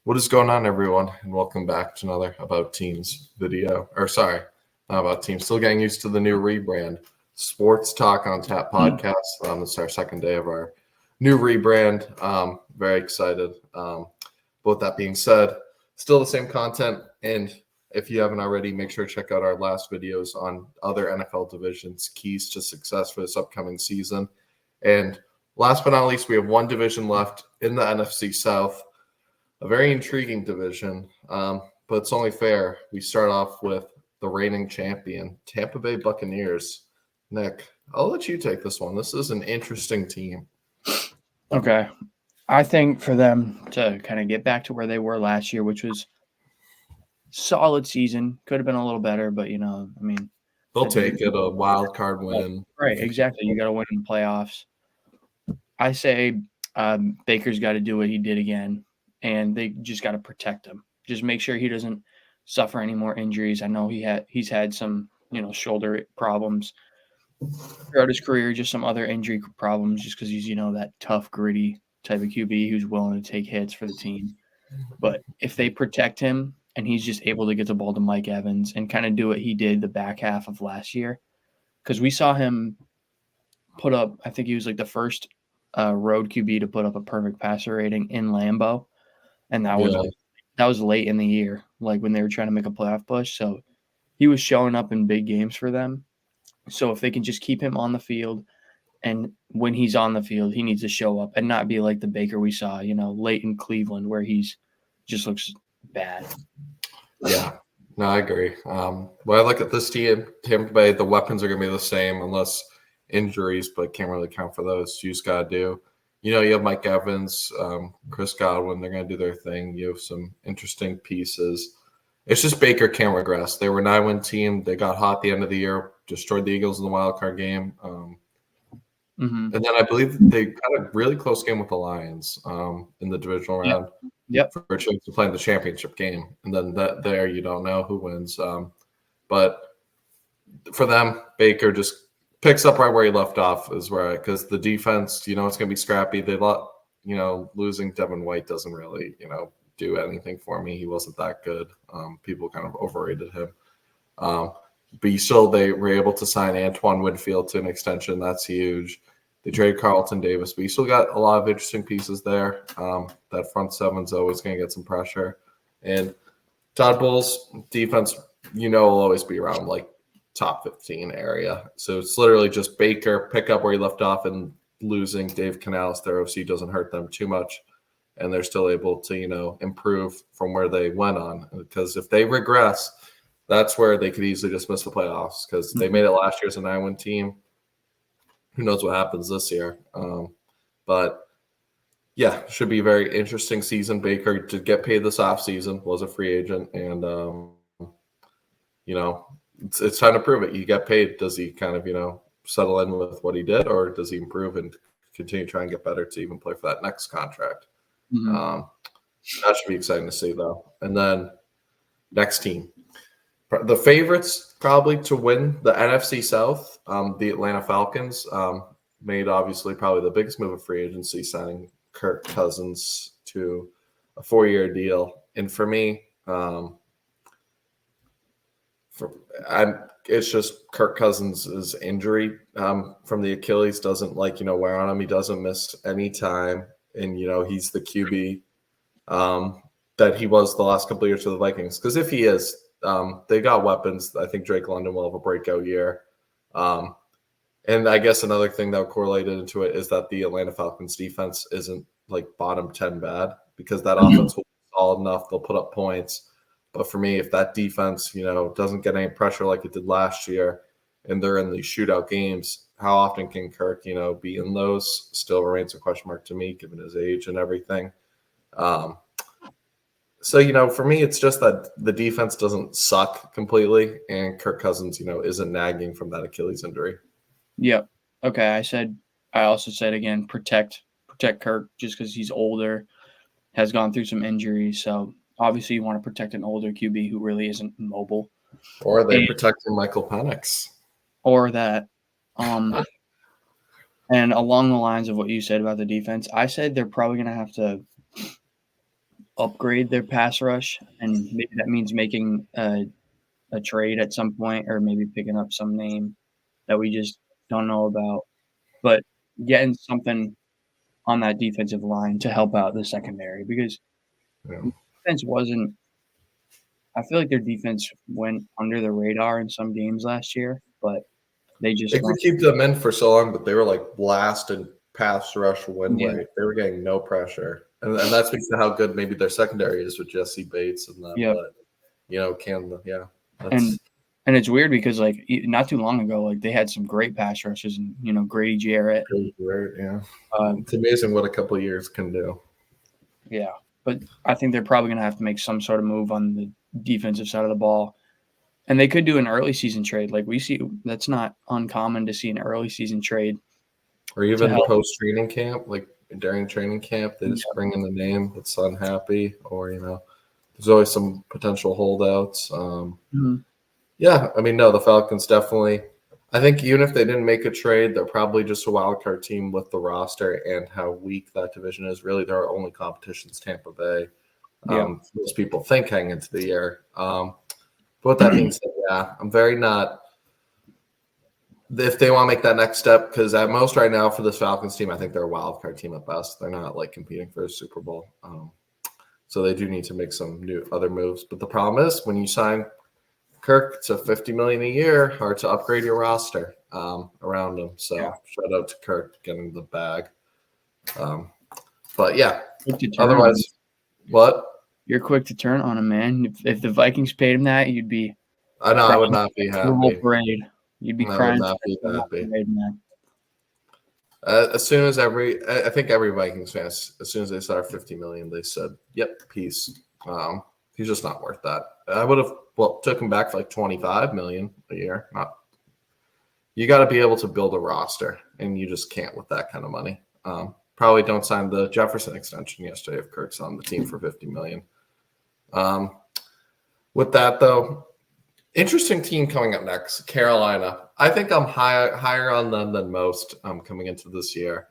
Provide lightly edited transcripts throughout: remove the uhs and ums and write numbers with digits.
What is going on, everyone? And welcome back to another About Teams video. Not About Teams. Still getting used to the new rebrand. Sports Talk on Tap podcast. It's our second day of our new rebrand. Very excited. With that being said, still the same content. And if you haven't already, make sure to check out our last videos on other NFL divisions, keys to success for this upcoming season. And last but not least, we have one division left in the NFC South. A very intriguing division, but it's only fair. We start off with the reigning champion, Tampa Bay Buccaneers. Nick, I'll let you take this one. This is an interesting team. Okay. I think for them to kind of get back to where they were last year, which was solid season, could have been a little better, but, They'll take it, a wild card win. Right, exactly. You got to win in the playoffs. I say Baker's got to do what he did again. And they just got to protect him. Just make sure he doesn't suffer any more injuries. I know he's had some, shoulder problems throughout his career, just some other injury problems, just because he's, that tough, gritty type of QB who's willing to take hits for the team. But if they protect him and he's just able to get the ball to Mike Evans and kind of do what he did the back half of last year, because we saw him put up, I think he was like the first road QB to put up a perfect passer rating in Lambeau. And that was late in the year, like when they were trying to make a playoff push. So he was showing up in big games for them. So if they can just keep him on the field, and when he's on the field, he needs to show up and not be like the Baker we saw, late in Cleveland where he's just looks bad. Yeah, no, I agree. When I look at this team, Tampa Bay, the weapons are going to be the same unless injuries, but can't really count for those. You just got to do. You have Mike Evans, Chris Godwin. They're going to do their thing. You have some interesting pieces. It's just Baker can't regress. They were a 9-win team. They got hot at the end of the year, destroyed the Eagles in the wild card game. And then I believe they got a really close game with the Lions in the divisional round. Yep. For a chance to play in the championship game. And then there you don't know who wins. But for them, Baker just picks up right where he left off because the defense, it's going to be scrappy. Losing Devin White doesn't really, do anything for me. He wasn't that good. People kind of overrated him. But they were able to sign Antoine Winfield to an extension. That's huge. They traded Carlton Davis, but you still got a lot of interesting pieces there. That front seven's always going to get some pressure. And Todd Bowles' defense, will always be around like top 15 area. So it's literally just Baker pick up where he left off, and losing Dave Canales, their OC, doesn't hurt them too much. And they're still able to, improve from where they went on. Because if they regress, that's where they could easily just miss the playoffs because they made it last year as a 9-win team. Who knows what happens this year? But yeah, should be a very interesting season. Baker to get paid this offseason, was a free agent, and it's time to prove it. You get paid. Does he kind of, settle in with what he did, or does he improve and continue to try and get better to even play for that next contract? That should be exciting to see, though. And then next team. The favorites probably to win the NFC South, the Atlanta Falcons, made obviously probably the biggest move of free agency, signing Kirk Cousins to a 4-year deal. And for me, it's just Kirk Cousins' injury from the Achilles doesn't wear on him. He doesn't miss any time, and he's the QB that he was the last couple of years for the Vikings. Because if he is, they got weapons. I think Drake London will have a breakout year. And I guess another thing that correlated into it is that the Atlanta Falcons defense isn't like bottom 10 bad, because that offense will be solid enough. They'll put up points. But for me, if that defense, doesn't get any pressure like it did last year, and they're in these shootout games, how often can Kirk, be in those? Still remains a question mark to me, given his age and everything. So, for me, it's just that the defense doesn't suck completely, and Kirk Cousins, isn't nagging from that Achilles injury. Yep. Okay. I also said again, protect Kirk just because he's older, has gone through some injuries. So obviously you want to protect an older QB who really isn't mobile. Or they protecting Michael Penix. Or that. And along the lines of what you said about the defense, I said they're probably going to have to upgrade their pass rush, and maybe that means making a trade at some point, or maybe picking up some name that we just don't know about. But getting something on that defensive line to help out the secondary, because Yeah. defense wasn't. I feel like their defense went under the radar in some games last year, but they just They could weren't. keep them in for so long, but they were like last in pass rush win Yeah, rate. They were getting no pressure, and that speaks to how good maybe their secondary is with Jesse Bates and them. yeah, But and that's and it's weird because like not too long ago, like they had some great pass rushes, and Grady Jarrett. great. Yeah, Um, it's amazing what a couple of years can do. yeah, but I think they're probably going to have to make some sort of move on the defensive side of the ball. And they could do an early season trade. Like we see, that's not uncommon to see an early season trade Or to even help. post training camp, like during training camp, they just Yeah. bring in the name that's unhappy, or there's always some potential holdouts. Mhm. Yeah, I mean, no, the Falcons definitely. I think even if they didn't make a trade, they're probably just a wild card team with the roster and how weak that division is. Really, their only competition is Tampa Bay. Yeah. Most people think heading into the year. But with that being said, yeah, I'm very not. If they want to make that next step, because at most right now for this Falcons team, I think they're a wild card team at best. They're not like competing for a Super Bowl. So they do need to make some new other moves. But the problem is when you sign Kirk to $50 million a year, hard to upgrade your roster around him. So Yeah. shout out to Kirk getting the bag. But yeah, Quick to turn otherwise, what? You're quick to turn on him, man. If the Vikings paid him that, you'd be I know I would crying not be at the Super Bowl happy. parade. You'd be I would crying not at the be Super Bowl happy. parade, man. As soon as I think every Vikings fan, as soon as they saw $50 million, they said, "Yep, peace." He's just not worth that. I would have took him back for like $25 million a year. You got to be able to build a roster, and you just can't with that kind of money. Probably don't sign the Jefferson extension yesterday if Kirk's on the team for $50 million. With that though, interesting team coming up next, Carolina. I think I'm higher on them than most coming into this year.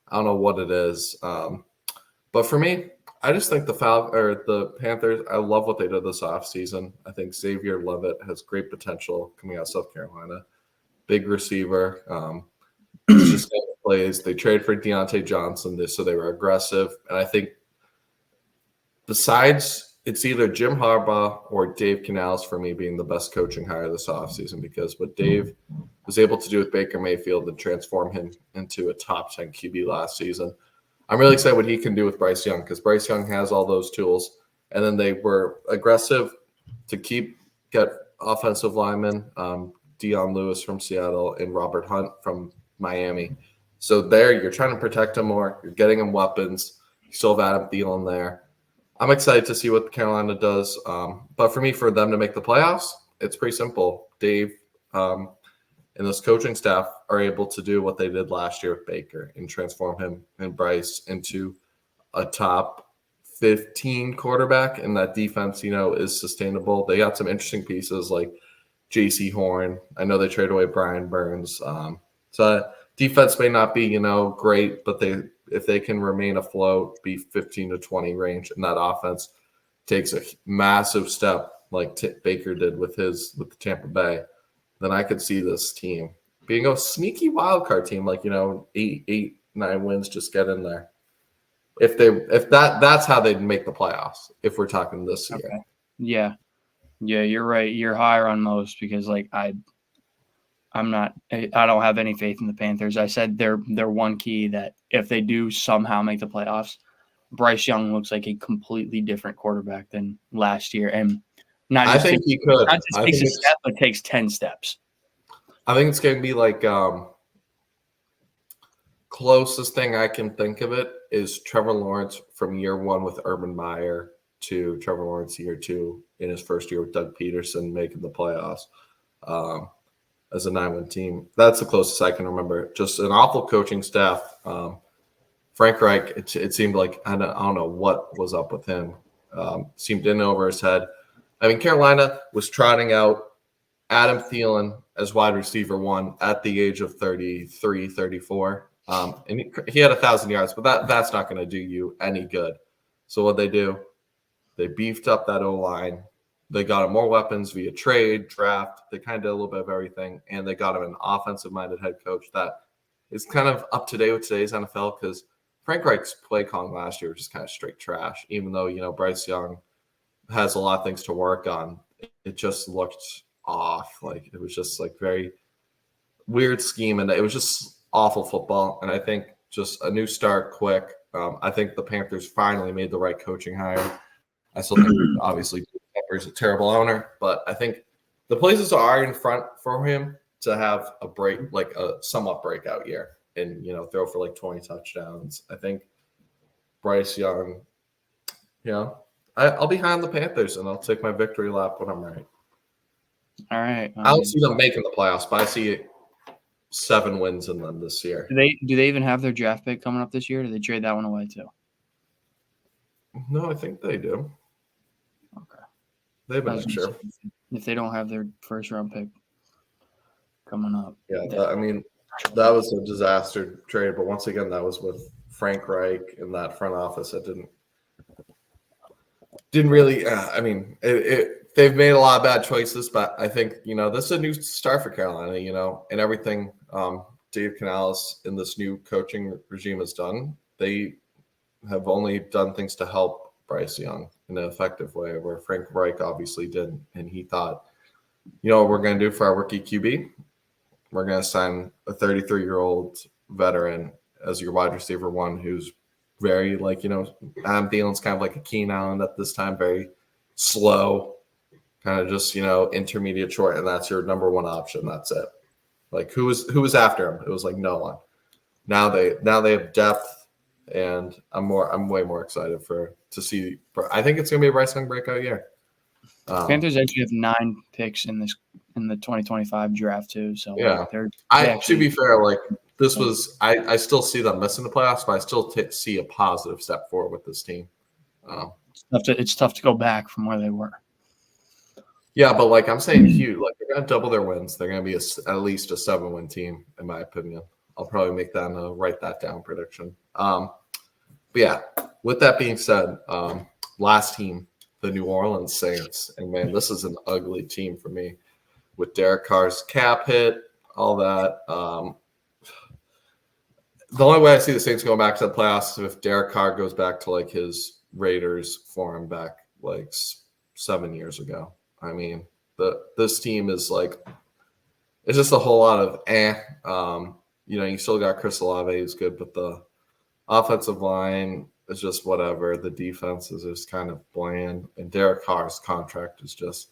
I don't know what it is, but for me, I just think the Panthers. I love what they did this offseason. I think Xavier Levitt has great potential coming out of South Carolina. Big receiver, just plays. They trade for Deontay Johnson, so they were aggressive, and I think besides. It's either Jim Harbaugh or Dave Canales for me being the best coaching hire this offseason, because what Dave was able to do with Baker Mayfield and transform him into a top 10 QB last season. I'm really excited what he can do with Bryce Young, because Bryce Young has all those tools. And then they were aggressive to get offensive linemen, Deion Lewis from Seattle and Robert Hunt from Miami. So there, you're trying to protect him more. You're getting him weapons. You still have Adam Thielen there. I'm excited to see what Carolina does. But for me, for them to make the playoffs, it's pretty simple. Dave and this coaching staff are able to do what they did last year with Baker and transform him and Bryce into a top 15 quarterback. And that defense, is sustainable. They got some interesting pieces like J.C. Horn. I know they traded away Brian Burns. So defense may not be, great, but if they can remain afloat, be 15 to 20 range, and that offense takes a massive step like Baker did with the Tampa Bay, then I could see this team being a sneaky wild card team, like 8, 9 wins, just get in there. That's how they'd make the playoffs. If we're talking this year, Okay. Yeah, you're right. You're higher on most because I'm not. I don't have any faith in the Panthers. I said they're one key that if they do somehow make the playoffs, Bryce Young looks like a completely different quarterback than last year, and I think he could. not just takes a step, but takes 10 steps. I think it's going to be like closest thing I can think of it is Trevor Lawrence from year 1 with Urban Meyer to Trevor Lawrence year 2 in his first year with Doug Peterson making the playoffs. As a 9-win team. That's the closest I can remember. Just an awful coaching staff. Frank Reich, it seemed like, I don't know what was up with him. Seemed in over his head. I mean, Carolina was trotting out Adam Thielen as wide receiver 1 at the age of 33, 34. And he had 1,000 yards, but that's not going to do you any good. So what they do, They beefed up that O-line. They got him more weapons via trade, draft. They kind of did a little bit of everything, and they got him an offensive-minded head coach that is kind of up to date with today's NFL because Frank Reich's play calling last year was just kind of straight trash. Even though, Bryce Young has a lot of things to work on, it just looked off. Like it was just like very weird scheme, and it was just awful football. And I think just a new start quick. I think the Panthers finally made the right coaching hire. I still think obviously Pepper's a terrible owner, but I think the places are in front for him to have a break, like a somewhat breakout year, and throw for like 20 touchdowns. I think Bryce Young, I'll be high on the Panthers, and I'll take my victory lap when I'm right. All right. I don't see them making the playoffs, but I see 7 wins in them this year. Do they even have their draft pick coming up this year? Or do they trade that one away too? No, I think they do. Okay. They've been sure. If they don't have their first round pick coming up. Yeah, that was a disaster trade, but once again, that was with Frank Reich in that front office. That didn't really. They've made a lot of bad choices, but I think this is a new start for Carolina. And everything Dave Canales in this new coaching regime has done, they have only done things to help Bryce Young in an effective way, where Frank Reich obviously didn't. And he thought, what we're going to do for our rookie QB? We're going to sign a 33-year-old veteran as your wide receiver one who's very Adam Thielen's kind of like a Keenan Allen at this time, very slow, kind of just, intermediate short, and that's your number one option. That's it. Like who was after him? It was like no one. Now they have depth, and I'm way more excited to see. I think it's gonna be a Bryce Young breakout year. Panthers actually have 9 picks in the 2025 draft too. So yeah, to be fair, this was I still see them missing the playoffs, but I still see a positive step forward with this team. It's tough to go back from where they were. Yeah, but I'm saying huge. They're going to double their wins. They're going to be at least a 7-win team, in my opinion. I'll probably make that write that down prediction. But yeah, with that being said, last team, the New Orleans Saints, and man, this is an ugly team for me with Derek Carr's cap hit, all that. The only way I see the Saints going back to the playoffs is if Derek Carr goes back to his Raiders form back 7 years ago. I mean, this team is it's just a whole lot of you still got Chris Olave who's good, but the offensive line is just whatever. The defense is just kind of bland, and Derek Carr's contract is just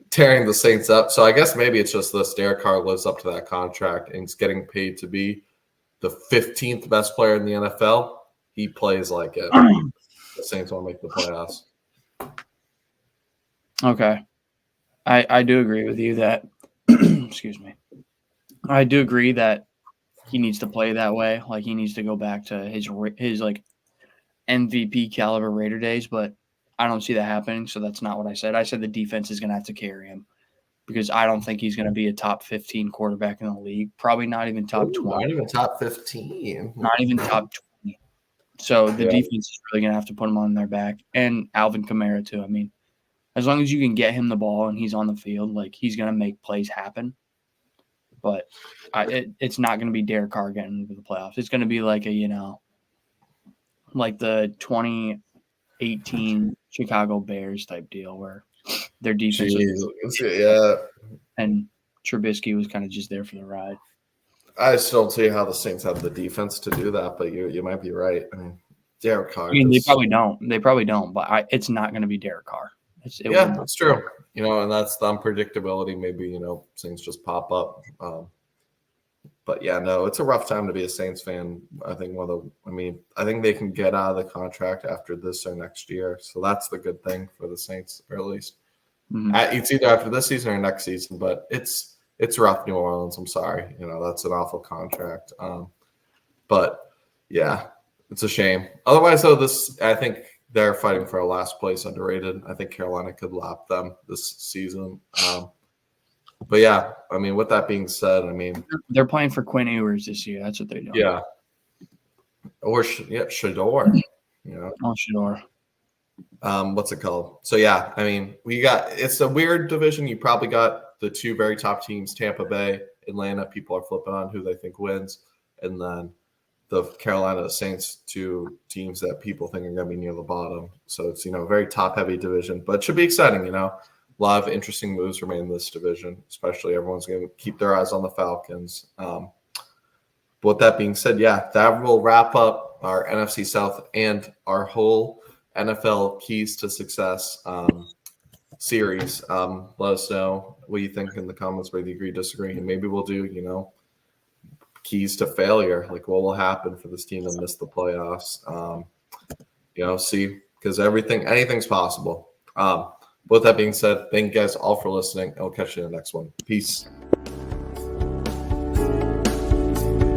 tearing the Saints up. So I guess maybe it's just this: Derek Carr lives up to that contract and is getting paid to be the 15th best player in the NFL. He plays like it. The Saints won't make the playoffs. Okay. I do agree with you that excuse me. I do agree that he needs to play that way. He needs to go back to his MVP caliber Raider days, but I don't see that happening, so that's not what I said. I said the defense is going to have to carry him because I don't think he's going to be a top 15 quarterback in the league. Probably not even top 20. Not even top 15. Not even top 20. So the defense is really going to have to put him on their back. And Alvin Kamara, too. I mean, as long as you can get him the ball and he's on the field, he's going to make plays happen. But it's not going to be Derek Carr getting into the playoffs. It's going to be the 2018 Chicago Bears type deal where their defense and Trubisky was kind of just there for the ride. I still don't see how the Saints have the defense to do that, but you might be right. I mean, Derek Carr. They probably don't. They probably don't, but it's not going to be Derek Carr. That's true. And that's the unpredictability. Maybe, Saints just pop up. But yeah, no, it's a rough time to be a Saints fan. I think I think they can get out of the contract after this or next year. So that's the good thing for the Saints, or at least it's either after this season or next season. But it's rough, New Orleans. I'm sorry. That's an awful contract. But yeah, it's a shame. Otherwise, though, I think they're fighting for a last place underrated. I think Carolina could lap them this season. But yeah, with that being said, they're playing for Quinn Ewers this year. That's what they're doing. Yeah. Or Shador. Oh, Shador. what's it called? So yeah, I mean, it's a weird division. You probably got the two very top teams, Tampa Bay, Atlanta. People are flipping on who they think wins, and then the Carolina Saints, two teams that people think are going to be near the bottom. So it's a very top heavy division, but it should be exciting. A lot of interesting moves remain in this division, especially everyone's going to keep their eyes on the Falcons. But with that being said, yeah, that will wrap up our NFC South and our whole NFL Keys to Success series. Let us know what you think in the comments, whether you agree, disagree, and maybe we'll do, keys to failure, like what will happen for this team to miss the playoffs. See, because anything's possible. With that being said, thank you guys all for listening, and we'll catch you in the next one. Peace.